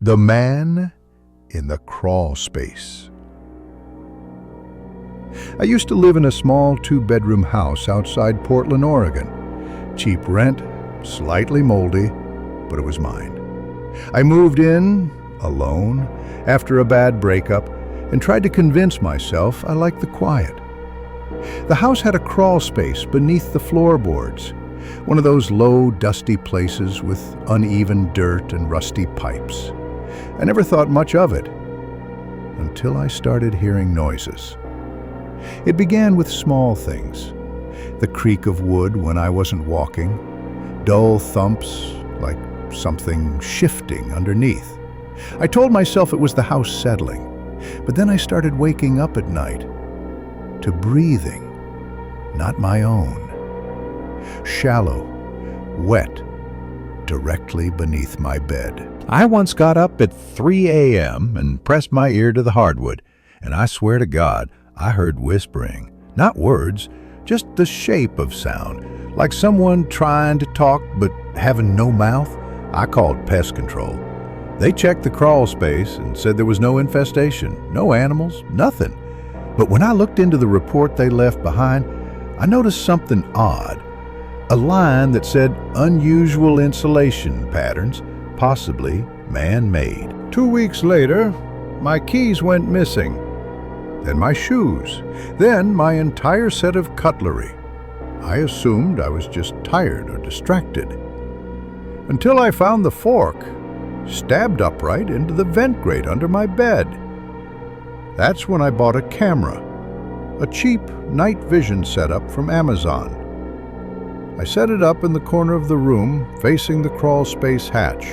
The Man in the Crawl Space. I used to live in a small two-bedroom house outside Portland, Oregon. Cheap rent, slightly moldy, but it was mine. I moved in, alone, after a bad breakup, and tried to convince myself I liked the quiet. The house had a crawl space beneath the floorboards, one of those low, dusty places with uneven dirt and rusty pipes. I never thought much of it until I started hearing noises. It began with small things. The creak of wood when I wasn't walking, dull thumps like something shifting underneath. I told myself it was the house settling, but then I started waking up at night to breathing, not my own. Shallow, wet, directly beneath my bed. I once got up at 3 a.m. and pressed my ear to the hardwood, and I swear to God, I heard whispering. Not words, just the shape of sound, like someone trying to talk but having no mouth. I called pest control. They checked the crawl space and said there was no infestation, no animals, nothing. But when I looked into the report they left behind, I noticed something odd. A line that said unusual insulation patterns, possibly man-made. 2 weeks later, my keys went missing. Then my shoes. Then my entire set of cutlery. I assumed I was just tired or distracted. Until I found the fork, stabbed upright into the vent grate under my bed. That's when I bought a camera, a cheap night vision setup from Amazon. I set it up in the corner of the room, facing the crawl space hatch.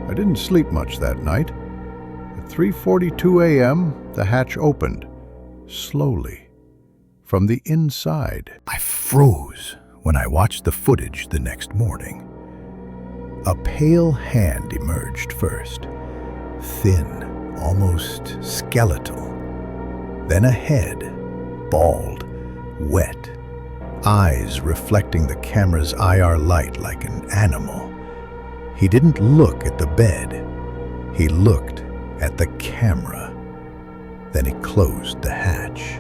I didn't sleep much that night. At 3:42 a.m., the hatch opened, slowly, from the inside. I froze when I watched the footage the next morning. A pale hand emerged first, thin, almost skeletal. Then a head, bald, wet, eyes reflecting the camera's IR light like an animal. He didn't look at the bed. He looked at the camera. Then he closed the hatch.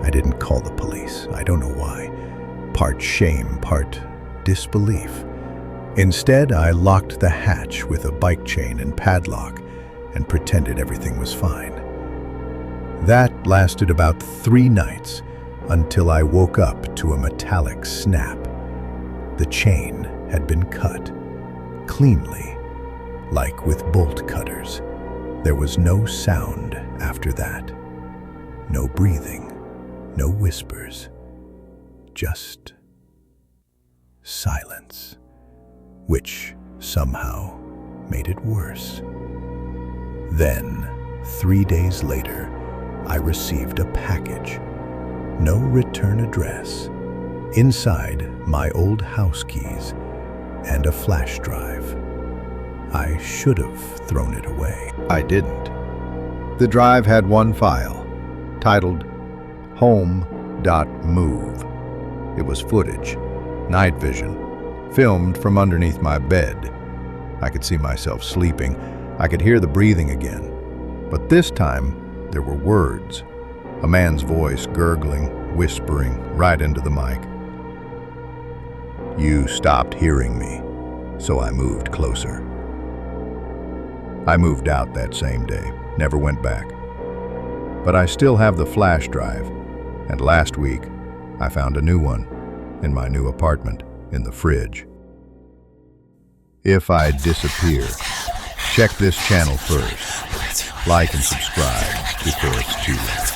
I didn't call the police. I don't know why. Part shame, part disbelief. Instead, I locked the hatch with a bike chain and padlock and pretended everything was fine. That lasted about 3 nights until I woke up to a metallic snap. The chain had been cut, cleanly, like with bolt cutters. There was no sound after that. No breathing, no whispers, just silence, which somehow made it worse. Then, 3 days later, I received a package. No return address. Inside, my old house keys and a flash drive. I should have thrown it away. I didn't. The drive had one file, titled home.move. It was footage, night vision, filmed from underneath my bed. I could see myself sleeping. I could hear the breathing again. But this time, there were words. A man's voice gurgling, whispering right into the mic. You stopped hearing me, so I moved closer. I moved out that same day, never went back. But I still have the flash drive, and last week, I found a new one in my new apartment in the fridge. If I disappear, check this channel first. Like and subscribe before it's too late.